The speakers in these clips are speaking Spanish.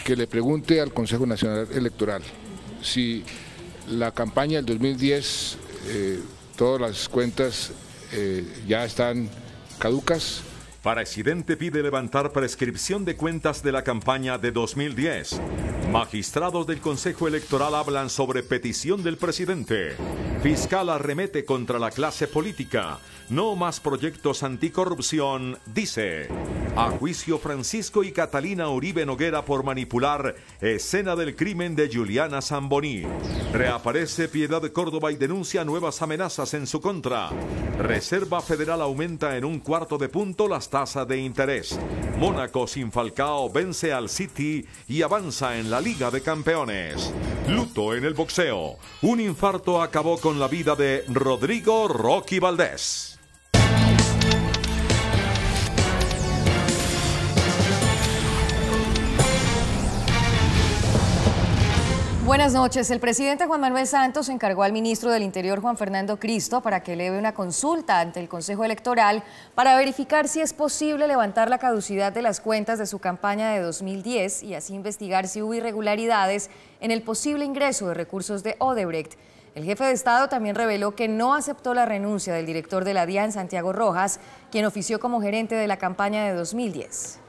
que le pregunte al Consejo Nacional Electoral si la campaña del 2010, todas las cuentas ya están caducas. Presidente pide levantar prescripción de cuentas de la campaña de 2010. Magistrados del Consejo Electoral hablan sobre petición del presidente. Fiscal arremete contra la clase política. No más proyectos anticorrupción, dice. A juicio Francisco y Catalina Uribe Noguera por manipular escena del crimen de Juliana Zamboní. Reaparece Piedad Córdoba y denuncia nuevas amenazas en su contra. Reserva Federal aumenta en 1/4 punto las tasas de interés. Mónaco sin Falcao vence al City y avanza en la Liga de Campeones. Luto en el boxeo. Un infarto acabó con la vida de Rodrigo Rocky Valdés. Buenas noches. El presidente Juan Manuel Santos encargó al ministro del Interior, Juan Fernando Cristo, para que eleve una consulta ante el Consejo Electoral para verificar si es posible levantar la caducidad de las cuentas de su campaña de 2010 y así investigar si hubo irregularidades en el posible ingreso de recursos de Odebrecht. El jefe de Estado también reveló que no aceptó la renuncia del director de la DIAN, Santiago Rojas, quien ofició como gerente de la campaña de 2010.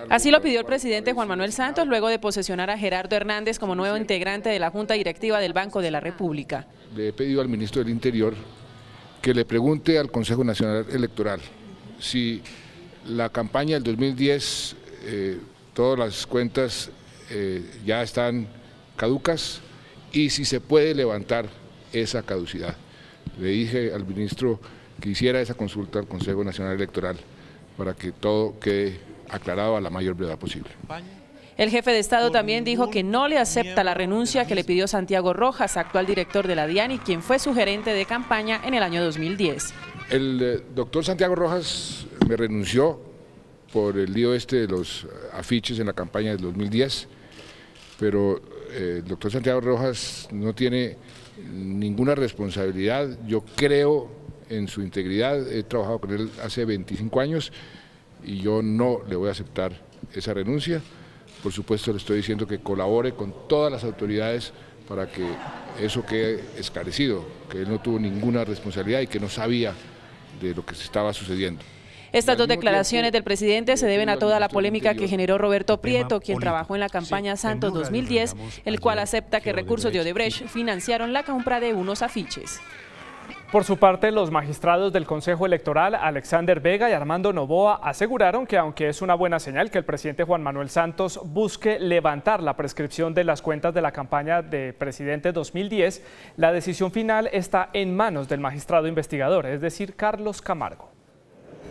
Así lo pidió el presidente Juan Manuel Santos luego de posesionar a Gerardo Hernández como nuevo integrante de la Junta Directiva del Banco de la República. Le he pedido al ministro del Interior que le pregunte al Consejo Nacional Electoral si la campaña del 2010, todas las cuentas ya están caducas y si se puede levantar esa caducidad. Le dije al ministro que hiciera esa consulta al Consejo Nacional Electoral para que todo quede aclarado a la mayor brevedad posible. El jefe de Estado también dijo que no le acepta la renuncia que le pidió Santiago Rojas, actual director de la DIAN y quien fue su gerente de campaña en el año 2010. El doctor Santiago Rojas me renunció por el lío de los afiches en la campaña del 2010, pero el doctor Santiago Rojas no tiene ninguna responsabilidad. Yo creo en su integridad, he trabajado con él hace 25 años y yo no le voy a aceptar esa renuncia. Por supuesto le estoy diciendo que colabore con todas las autoridades para que eso quede esclarecido, que él no tuvo ninguna responsabilidad y que no sabía de lo que se estaba sucediendo. Estas dos declaraciones del presidente se deben a toda la polémica que generó Roberto Prieto, quien trabajó en la campaña Santos 2010, el cual acepta que recursos de Odebrecht financiaron la compra de unos afiches. Por su parte, los magistrados del Consejo Electoral, Alexander Vega y Armando Noboa, aseguraron que aunque es una buena señal que el presidente Juan Manuel Santos busque levantar la prescripción de las cuentas de la campaña de presidente 2010, la decisión final está en manos del magistrado investigador, es decir, Carlos Camargo.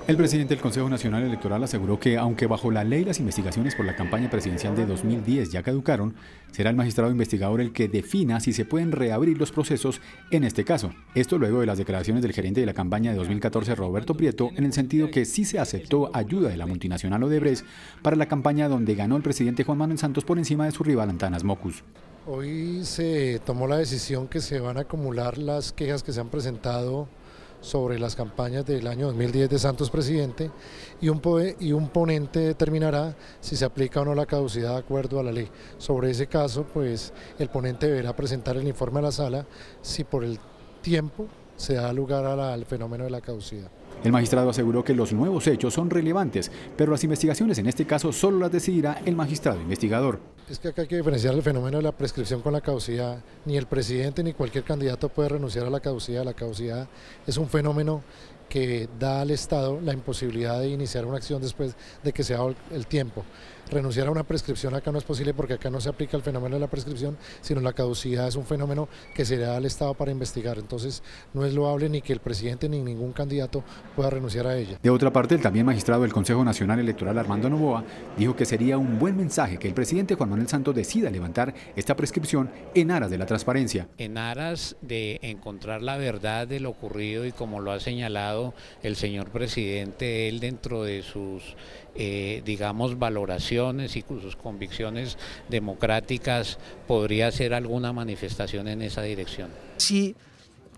El presidente del Consejo Nacional Electoral aseguró que, aunque bajo la ley las investigaciones por la campaña presidencial de 2010 ya caducaron, será el magistrado investigador el que defina si se pueden reabrir los procesos en este caso. Esto luego de las declaraciones del gerente de la campaña de 2014, Roberto Prieto, en el sentido que sí se aceptó ayuda de la multinacional Odebrecht para la campaña donde ganó el presidente Juan Manuel Santos por encima de su rival Antanas Mockus. Hoy se tomó la decisión que se van a acumular las quejas que se han presentado sobre las campañas del año 2010 de Santos presidente y un ponente determinará si se aplica o no la caducidad de acuerdo a la ley. Sobre ese caso, pues el ponente deberá presentar el informe a la sala si por el tiempo se da lugar al fenómeno de la caducidad. El magistrado aseguró que los nuevos hechos son relevantes, pero las investigaciones en este caso solo las decidirá el magistrado investigador. Es que acá hay que diferenciar el fenómeno de la prescripción con la caducidad. Ni el presidente ni cualquier candidato puede renunciar a la caducidad. La caducidad es un fenómeno que da al Estado la imposibilidad de iniciar una acción después de que se ha dado el tiempo. Renunciar a una prescripción acá no es posible porque acá no se aplica el fenómeno de la prescripción, sino la caducidad es un fenómeno que se le da al Estado para investigar. Entonces no es loable ni que el presidente ni ningún candidato pueda renunciar a ella. De otra parte, el también magistrado del Consejo Nacional Electoral, Armando Noboa, dijo que sería un buen mensaje que el presidente Juan Manuel Santos decida levantar esta prescripción en aras de la transparencia. En aras de encontrar la verdad de lo ocurrido y como lo ha señalado el señor presidente, él dentro de sus digamos valoraciones y sus convicciones democráticas podría hacer alguna manifestación en esa dirección. Si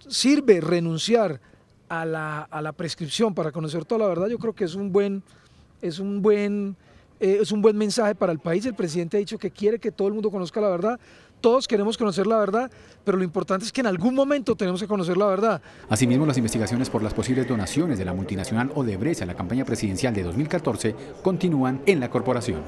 sirve renunciar a la prescripción para conocer toda la verdad, yo creo que es un buen es un buen mensaje para el país. El presidente ha dicho que quiere que todo el mundo conozca la verdad. Todos queremos conocer la verdad, pero lo importante es que en algún momento tenemos que conocer la verdad. Asimismo, las investigaciones por las posibles donaciones de la multinacional Odebrecht a la campaña presidencial de 2014 continúan en la corporación.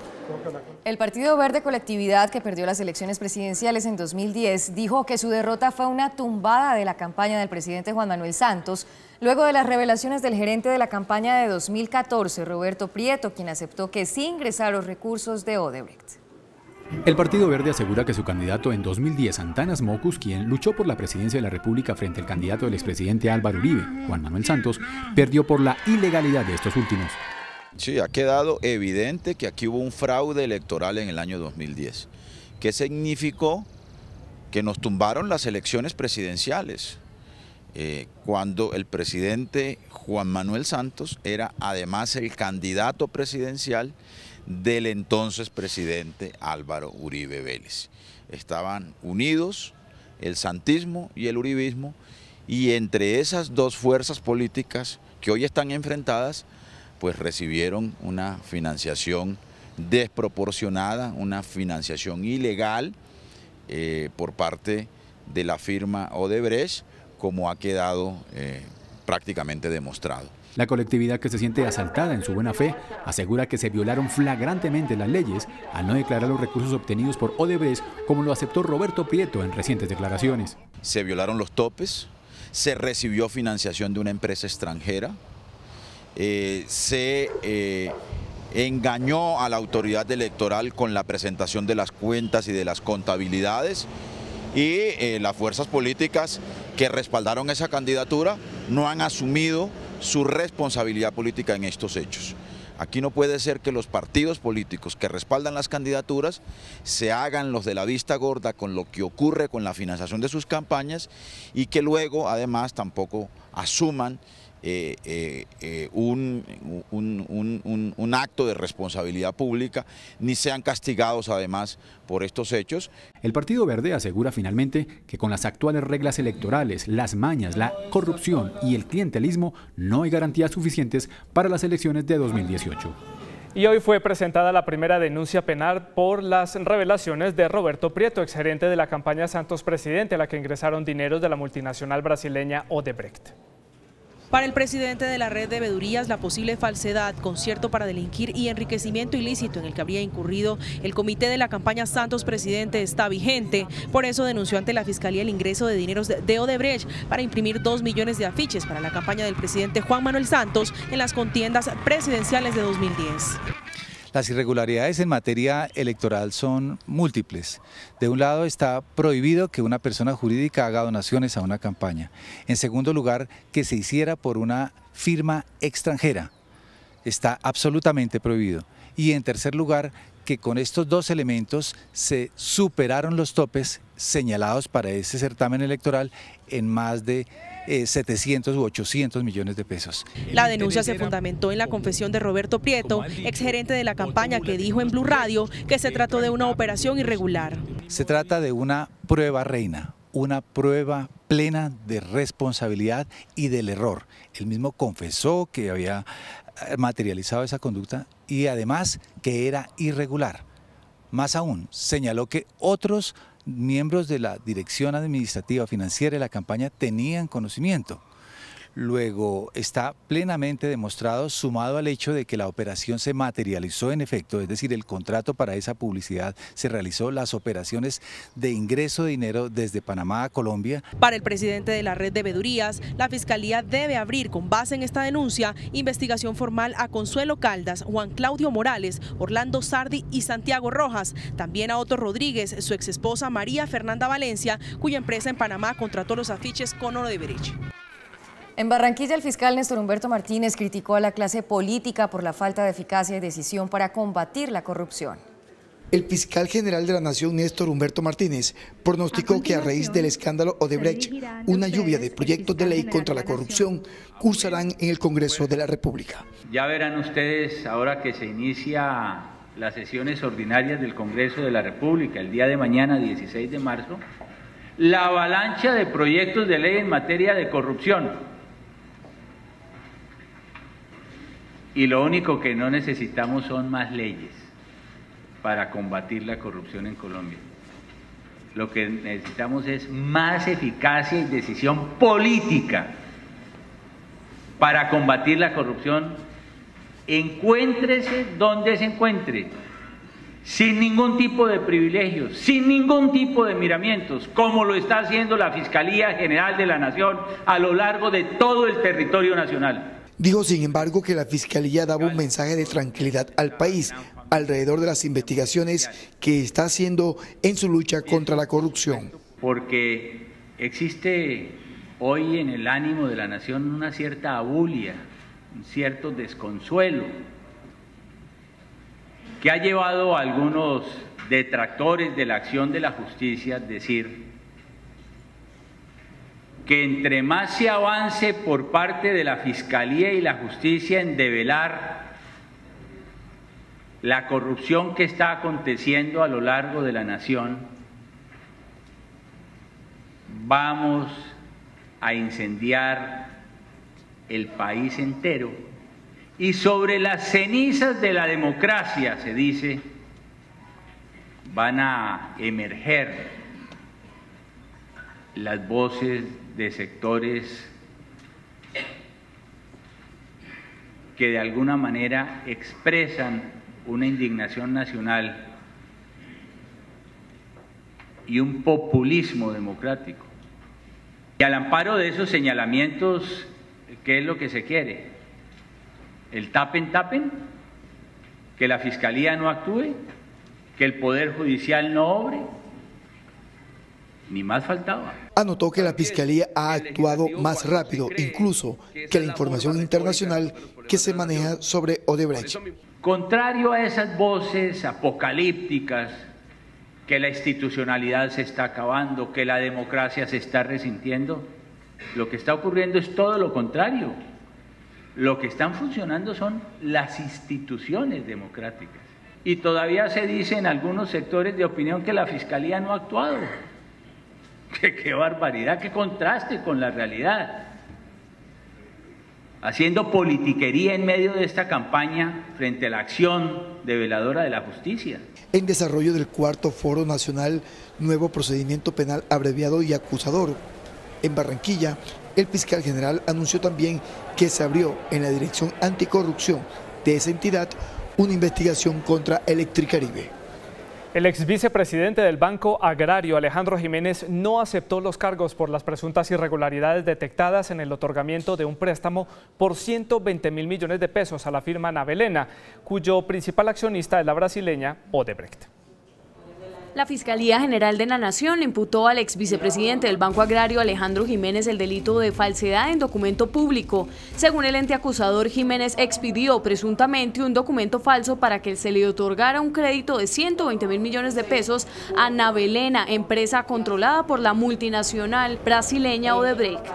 El Partido Verde Colectividad, que perdió las elecciones presidenciales en 2010, dijo que su derrota fue una tumbada de la campaña del presidente Juan Manuel Santos, luego de las revelaciones del gerente de la campaña de 2014, Roberto Prieto, quien aceptó que sí ingresaron recursos de Odebrecht. El Partido Verde asegura que su candidato en 2010, Antanas Mockus, quien luchó por la presidencia de la República frente al candidato del expresidente Álvaro Uribe, Juan Manuel Santos, perdió por la ilegalidad de estos últimos. Sí, ha quedado evidente que aquí hubo un fraude electoral en el año 2010, que significó que nos tumbaron las elecciones presidenciales, cuando el presidente Juan Manuel Santos era además el candidato presidencial del entonces presidente Álvaro Uribe Vélez. Estaban unidos el santismo y el uribismo, y entre esas dos fuerzas políticas que hoy están enfrentadas, pues recibieron una financiación desproporcionada, una financiación ilegal por parte de la firma Odebrecht, como ha quedado prácticamente demostrado. La colectividad, que se siente asaltada en su buena fe, asegura que se violaron flagrantemente las leyes al no declarar los recursos obtenidos por Odebrecht, como lo aceptó Roberto Prieto en recientes declaraciones. Se violaron los topes, se recibió financiación de una empresa extranjera, se engañó a la autoridad electoral con la presentación de las cuentas y de las contabilidades, y las fuerzas políticas que respaldaron esa candidatura no han asumido su responsabilidad política en estos hechos. Aquí no puede ser que los partidos políticos que respaldan las candidaturas se hagan los de la vista gorda con lo que ocurre con la financiación de sus campañas, y que luego además tampoco asuman un acto de responsabilidad pública, ni sean castigados además por estos hechos. El Partido Verde asegura finalmente que con las actuales reglas electorales, las mañas, la corrupción y el clientelismo no hay garantías suficientes para las elecciones de 2018. Y hoy fue presentada la primera denuncia penal por las revelaciones de Roberto Prieto, exgerente de la campaña Santos Presidente, a la que ingresaron dineros de la multinacional brasileña Odebrecht. Para el presidente de la red de veedurías, la posible falsedad, concierto para delinquir y enriquecimiento ilícito en el que habría incurrido el comité de la campaña Santos Presidente está vigente. Por eso denunció ante la Fiscalía el ingreso de dineros de Odebrecht para imprimir 2 millones de afiches para la campaña del presidente Juan Manuel Santos en las contiendas presidenciales de 2010. Las irregularidades en materia electoral son múltiples. De un lado está prohibido que una persona jurídica haga donaciones a una campaña. En segundo lugar, que se hiciera por una firma extranjera. Está absolutamente prohibido. Y en tercer lugar, que con estos dos elementos se superaron los topes señalados para ese certamen electoral en más de 700 u 800 millones de pesos. La denuncia se fundamentó en la confesión de Roberto Prieto, exgerente de la campaña, que dijo en Blue Radio que se trató de una operación irregular. Se trata de una prueba reina, una prueba plena de responsabilidad y del error. Él mismo confesó que había materializado esa conducta y además que era irregular. Más aún, señaló que otros miembros de la dirección administrativa financiera de la campaña tenían conocimiento. Luego está plenamente demostrado, sumado al hecho de que la operación se materializó en efecto, es decir, el contrato para esa publicidad se realizó, las operaciones de ingreso de dinero desde Panamá a Colombia. Para el presidente de la red de veedurías, la Fiscalía debe abrir, con base en esta denuncia, investigación formal a Consuelo Caldas, Juan Claudio Morales, Orlando Sardi y Santiago Rojas, también a Otto Rodríguez, su exesposa María Fernanda Valencia, cuya empresa en Panamá contrató los afiches con Odebrecht. En Barranquilla, el fiscal Néstor Humberto Martínez criticó a la clase política por la falta de eficacia y decisión para combatir la corrupción. El fiscal general de la Nación, Néstor Humberto Martínez, pronosticó que a raíz del escándalo Odebrecht, una lluvia de proyectos de ley contra la corrupción cursarán en el Congreso de la República. Ya verán ustedes, ahora que se inicia las sesiones ordinarias del Congreso de la República, el día de mañana, 16 de marzo, la avalancha de proyectos de ley en materia de corrupción. Y lo único que no necesitamos son más leyes. para combatir la corrupción en Colombia. Lo que necesitamos es más eficacia y decisión política para combatir la corrupción. Encuéntrese donde se encuentre, sin ningún tipo de privilegios, sin ningún tipo de miramientos, como lo está haciendo la Fiscalía General de la Nación a lo largo de todo el territorio nacional. Dijo, sin embargo, que la Fiscalía daba un mensaje de tranquilidad al país alrededor de las investigaciones que está haciendo en su lucha contra la corrupción. Porque existe hoy en el ánimo de la nación una cierta abulia, un cierto desconsuelo, que ha llevado a algunos detractores de la acción de la justicia a decir que entre más se avance por parte de la Fiscalía y la Justicia en develar la corrupción que está aconteciendo a lo largo de la nación, vamos a incendiar el país entero. Y sobre las cenizas de la democracia, se dice, van a emerger las voces de sectores que de alguna manera expresan una indignación nacional y un populismo democrático. Y al amparo de esos señalamientos, ¿qué es lo que se quiere? ¿El tapen, que la Fiscalía no actúe, que el Poder Judicial no obre? Ni más faltaba. Anotó que la Fiscalía ha actuado más rápido, incluso que la información internacional que se maneja sobre Odebrecht. Contrario a esas voces apocalípticas, que la institucionalidad se está acabando, que la democracia se está resintiendo, lo que está ocurriendo es todo lo contrario. Lo que están funcionando son las instituciones democráticas. Y todavía se dice en algunos sectores de opinión que la Fiscalía no ha actuado. ¡Qué barbaridad, qué contraste con la realidad! Haciendo politiquería en medio de esta campaña frente a la acción develadora de la justicia. En desarrollo del cuarto Foro Nacional Nuevo Procedimiento Penal Abreviado y Acusador, en Barranquilla, el fiscal general anunció también que se abrió en la Dirección Anticorrupción de esa entidad una investigación contra Electricaribe. El ex vicepresidente del Banco Agrario, Alejandro Jiménez, no aceptó los cargos por las presuntas irregularidades detectadas en el otorgamiento de un préstamo por 120.000 millones de pesos a la firma Navelena, cuyo principal accionista es la brasileña Odebrecht. La Fiscalía General de la Nación le imputó al ex vicepresidente del Banco Agrario, Alejandro Jiménez, el delito de falsedad en documento público. Según el ente acusador, Jiménez expidió presuntamente un documento falso para que se le otorgara un crédito de 120.000 millones de pesos a Navelena, empresa controlada por la multinacional brasileña Odebrecht.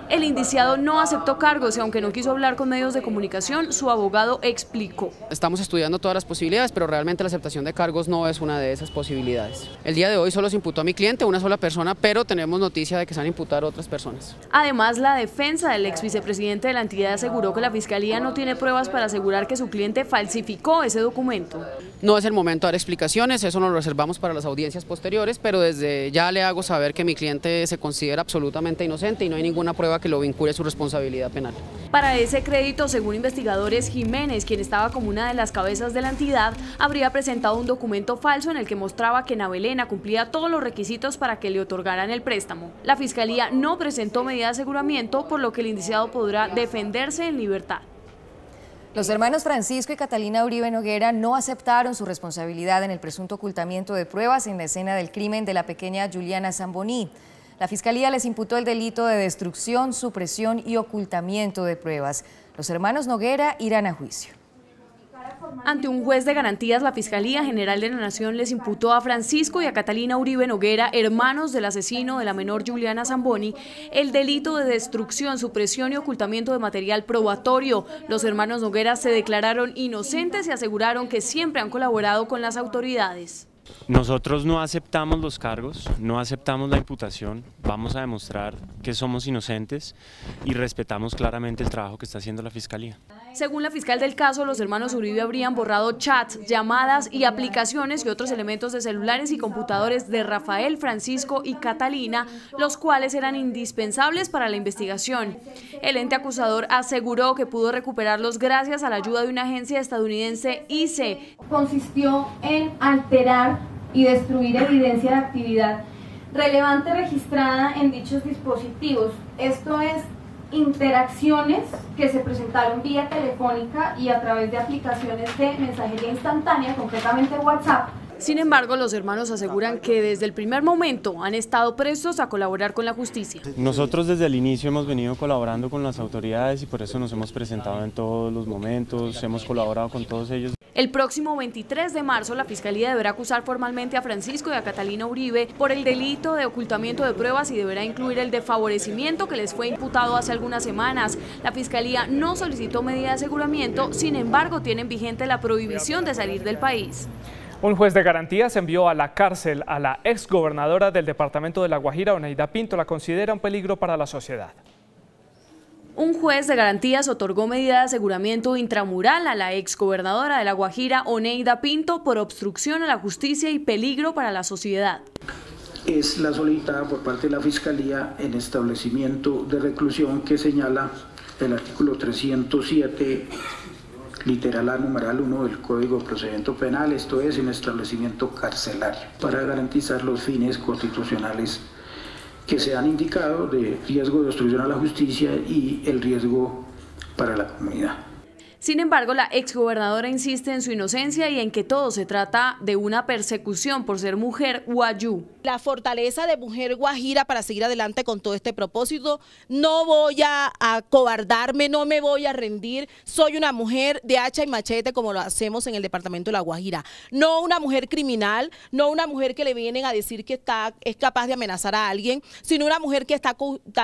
El indiciado no aceptó cargos y aunque no quiso hablar con medios de comunicación, su abogado explicó. Estamos estudiando todas las posibilidades, pero realmente la aceptación de cargos no es una de esas posibilidades. El día de hoy solo se imputó a mi cliente, una sola persona, pero tenemos noticia de que se van a imputar otras personas. Además, la defensa del ex vicepresidente de la entidad aseguró que la Fiscalía no tiene pruebas para asegurar que su cliente falsificó ese documento. No es el momento de dar explicaciones, eso nos lo reservamos para las audiencias posteriores, pero desde ya le hago saber que mi cliente se considera absolutamente inocente y no hay ninguna prueba que lo vincule a su responsabilidad penal. Para ese crédito, según investigadores, Jiménez, quien estaba como una de las cabezas de la entidad, habría presentado un documento falso en el que mostraba que Navelena cumplía todos los requisitos para que le otorgaran el préstamo. La Fiscalía no presentó medida de aseguramiento, por lo que el indiciado podrá defenderse en libertad. Los hermanos Francisco y Catalina Uribe Noguera no aceptaron su responsabilidad en el presunto ocultamiento de pruebas en la escena del crimen de la pequeña Juliana Zamboní. La Fiscalía les imputó el delito de destrucción, supresión y ocultamiento de pruebas. Los hermanos Noguera irán a juicio. Ante un juez de garantías, la Fiscalía General de la Nación les imputó a Francisco y a Catalina Uribe Noguera, hermanos del asesino de la menor Juliana Zamboní, el delito de destrucción, supresión y ocultamiento de material probatorio. Los hermanos Noguera se declararon inocentes y aseguraron que siempre han colaborado con las autoridades. Nosotros no aceptamos los cargos, no aceptamos la imputación, vamos a demostrar que somos inocentes y respetamos claramente el trabajo que está haciendo la Fiscalía. Según la fiscal del caso, los hermanos Uribe habrían borrado chats, llamadas y aplicaciones y otros elementos de celulares y computadores de Rafael, Francisco y Catalina, los cuales eran indispensables para la investigación. El ente acusador aseguró que pudo recuperarlos gracias a la ayuda de una agencia estadounidense ICE. Consistió en alterar y destruir evidencia de actividad relevante registrada en dichos dispositivos. Esto es, interacciones que se presentaron vía telefónica y a través de aplicaciones de mensajería instantánea, concretamente WhatsApp. Sin embargo, los hermanos aseguran que desde el primer momento han estado prestos a colaborar con la justicia. Nosotros desde el inicio hemos venido colaborando con las autoridades y por eso nos hemos presentado en todos los momentos, hemos colaborado con todos ellos. El próximo 23 de marzo la Fiscalía deberá acusar formalmente a Francisco y a Catalina Uribe por el delito de ocultamiento de pruebas y deberá incluir el de favorecimiento que les fue imputado hace algunas semanas. La Fiscalía no solicitó medida de aseguramiento, sin embargo tienen vigente la prohibición de salir del país. Un juez de garantías envió a la cárcel a la exgobernadora del departamento de La Guajira, Oneida Pinto. La considera un peligro para la sociedad. Un juez de garantías otorgó medida de aseguramiento intramural a la exgobernadora de La Guajira, Oneida Pinto, por obstrucción a la justicia y peligro para la sociedad. Es la solicitada por parte de la Fiscalía en establecimiento de reclusión que señala el artículo 307, literal A, numeral 1 del Código de Procedimiento Penal, esto es, en establecimiento carcelario, para garantizar los fines constitucionales que se han indicado de riesgo de obstrucción a la justicia y el riesgo para la comunidad. Sin embargo, la exgobernadora insiste en su inocencia y en que todo se trata de una persecución por ser mujer guayú. La fortaleza de mujer guajira para seguir adelante con todo este propósito. No voy a acobardarme, no me voy a rendir. Soy una mujer de hacha y machete como lo hacemos en el departamento de La Guajira. No una mujer criminal, no una mujer que le vienen a decir que es capaz de amenazar a alguien, sino una mujer que está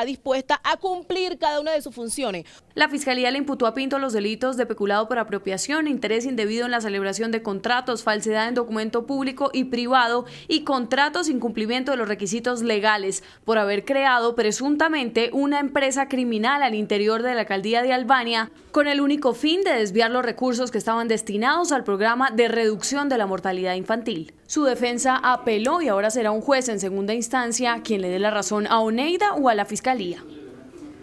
dispuesta a cumplir cada una de sus funciones. La Fiscalía le imputó a Pinto los delitos de peculado por apropiación, interés indebido en la celebración de contratos, falsedad en documento público y privado y contratos sin cumplimiento de los requisitos legales por haber creado presuntamente una empresa criminal al interior de la alcaldía de Albania con el único fin de desviar los recursos que estaban destinados al programa de reducción de la mortalidad infantil. Su defensa apeló y ahora será un juez en segunda instancia quien le dé la razón a Oneida o a la Fiscalía.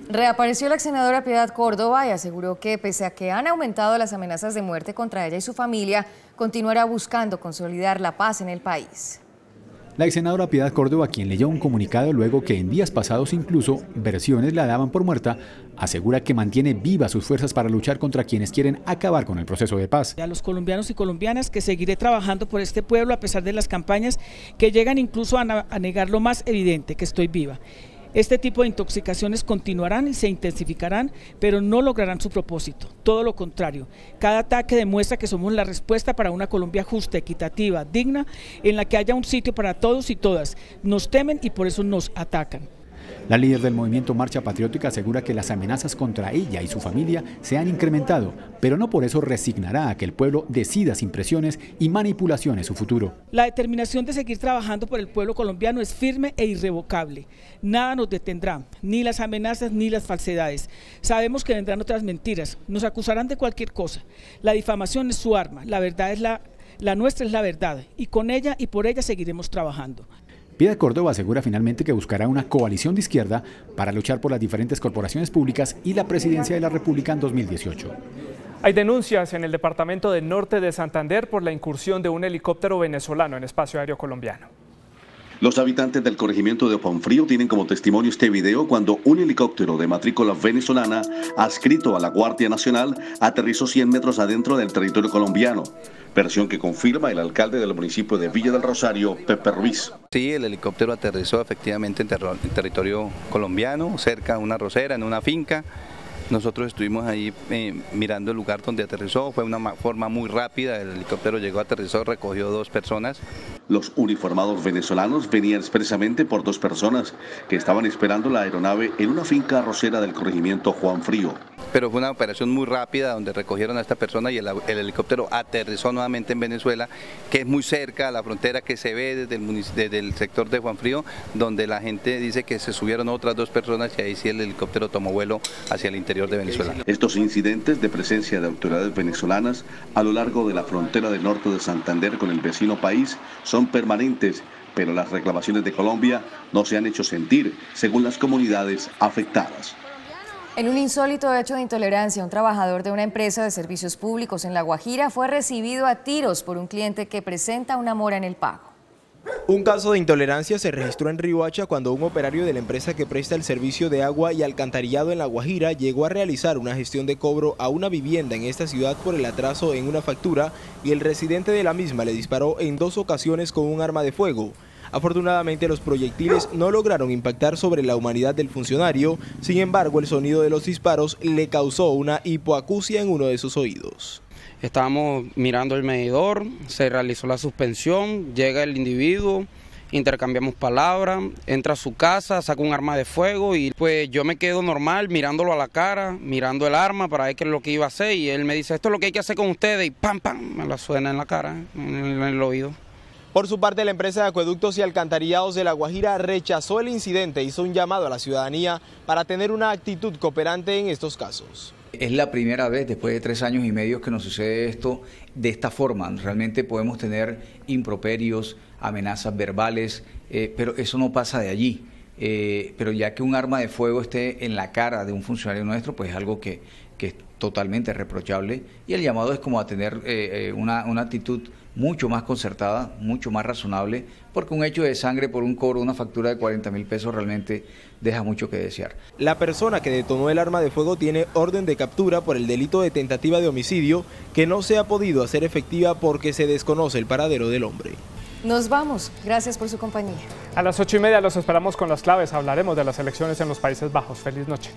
Reapareció la ex senadora Piedad Córdoba y aseguró que pese a que han aumentado las amenazas de muerte contra ella y su familia, continuará buscando consolidar la paz en el país. La ex senadora Piedad Córdoba, quien leyó un comunicado luego que en días pasados incluso versiones la daban por muerta, asegura que mantiene vivas sus fuerzas para luchar contra quienes quieren acabar con el proceso de paz. A los colombianos y colombianas que seguiré trabajando por este pueblo a pesar de las campañas que llegan incluso a negar lo más evidente, que estoy viva. Este tipo de intoxicaciones continuarán y se intensificarán, pero no lograrán su propósito. Todo lo contrario, cada ataque demuestra que somos la respuesta para una Colombia justa, equitativa, digna, en la que haya un sitio para todos y todas. Nos temen y por eso nos atacan. La líder del movimiento Marcha Patriótica asegura que las amenazas contra ella y su familia se han incrementado, pero no por eso resignará a que el pueblo decida sin presiones y manipulaciones su futuro. La determinación de seguir trabajando por el pueblo colombiano es firme e irrevocable. Nada nos detendrá, ni las amenazas ni las falsedades. Sabemos que vendrán otras mentiras, nos acusarán de cualquier cosa. La difamación es su arma, la verdad es la nuestra es la verdad, y con ella y por ella seguiremos trabajando. Piedad Córdoba asegura finalmente que buscará una coalición de izquierda para luchar por las diferentes corporaciones públicas y la presidencia de la República en 2018. Hay denuncias en el departamento del norte de Santander por la incursión de un helicóptero venezolano en espacio aéreo colombiano. Los habitantes del corregimiento de Panfrío tienen como testimonio este video cuando un helicóptero de matrícula venezolana adscrito a la Guardia Nacional aterrizó 100 metros adentro del territorio colombiano. Versión que confirma el alcalde del municipio de Villa del Rosario, Pepe Ruiz. Sí, el helicóptero aterrizó efectivamente en territorio colombiano, cerca de una arrocera, en una finca. Nosotros estuvimos ahí mirando el lugar donde aterrizó, fue una forma muy rápida, el helicóptero llegó, aterrizó, recogió 2 personas. Los uniformados venezolanos venían expresamente por 2 personas que estaban esperando la aeronave en una finca arrocera del corregimiento Juan Frío. Pero fue una operación muy rápida donde recogieron a esta persona y el helicóptero aterrizó nuevamente en Venezuela, que es muy cerca a la frontera, que se ve desde el sector de Juan Frío, donde la gente dice que se subieron otras 2 personas y ahí sí el helicóptero tomó vuelo hacia el interior de Venezuela. Estos incidentes de presencia de autoridades venezolanas a lo largo de la frontera del norte de Santander con el vecino país son permanentes, pero las reclamaciones de Colombia no se han hecho sentir, según las comunidades afectadas. En un insólito hecho de intolerancia, un trabajador de una empresa de servicios públicos en La Guajira fue recibido a tiros por un cliente que presenta una mora en el pago. Un caso de intolerancia se registró en Riohacha cuando un operario de la empresa que presta el servicio de agua y alcantarillado en La Guajira llegó a realizar una gestión de cobro a una vivienda en esta ciudad por el atraso en una factura y el residente de la misma le disparó en 2 ocasiones con un arma de fuego. Afortunadamente los proyectiles no lograron impactar sobre la humanidad del funcionario, sin embargo el sonido de los disparos le causó una hipoacusia en uno de sus oídos. Estábamos mirando el medidor, se realizó la suspensión, llega el individuo, intercambiamos palabras, entra a su casa, saca un arma de fuego y pues yo me quedo normal mirándolo a la cara, mirando el arma para ver qué es lo que iba a hacer y él me dice esto es lo que hay que hacer con ustedes y pam pam me la suena en la cara, en el oído. Por su parte, la empresa de acueductos y alcantarillados de La Guajira rechazó el incidente e hizo un llamado a la ciudadanía para tener una actitud cooperante en estos casos. Es la primera vez después de 3 años y medio que nos sucede esto de esta forma. Realmente podemos tener improperios, amenazas verbales, pero eso no pasa de allí. Pero ya que un arma de fuego esté en la cara de un funcionario nuestro, pues es algo que es totalmente reprochable y el llamado es como a tener una actitud mucho más concertada, mucho más razonable, porque un hecho de sangre por un cobro de una factura de 40.000 pesos realmente deja mucho que desear. La persona que detonó el arma de fuego tiene orden de captura por el delito de tentativa de homicidio que no se ha podido hacer efectiva porque se desconoce el paradero del hombre. Nos vamos. Gracias por su compañía. A las 8:30 los esperamos con las claves. Hablaremos de las elecciones en los Países Bajos. Feliz noche.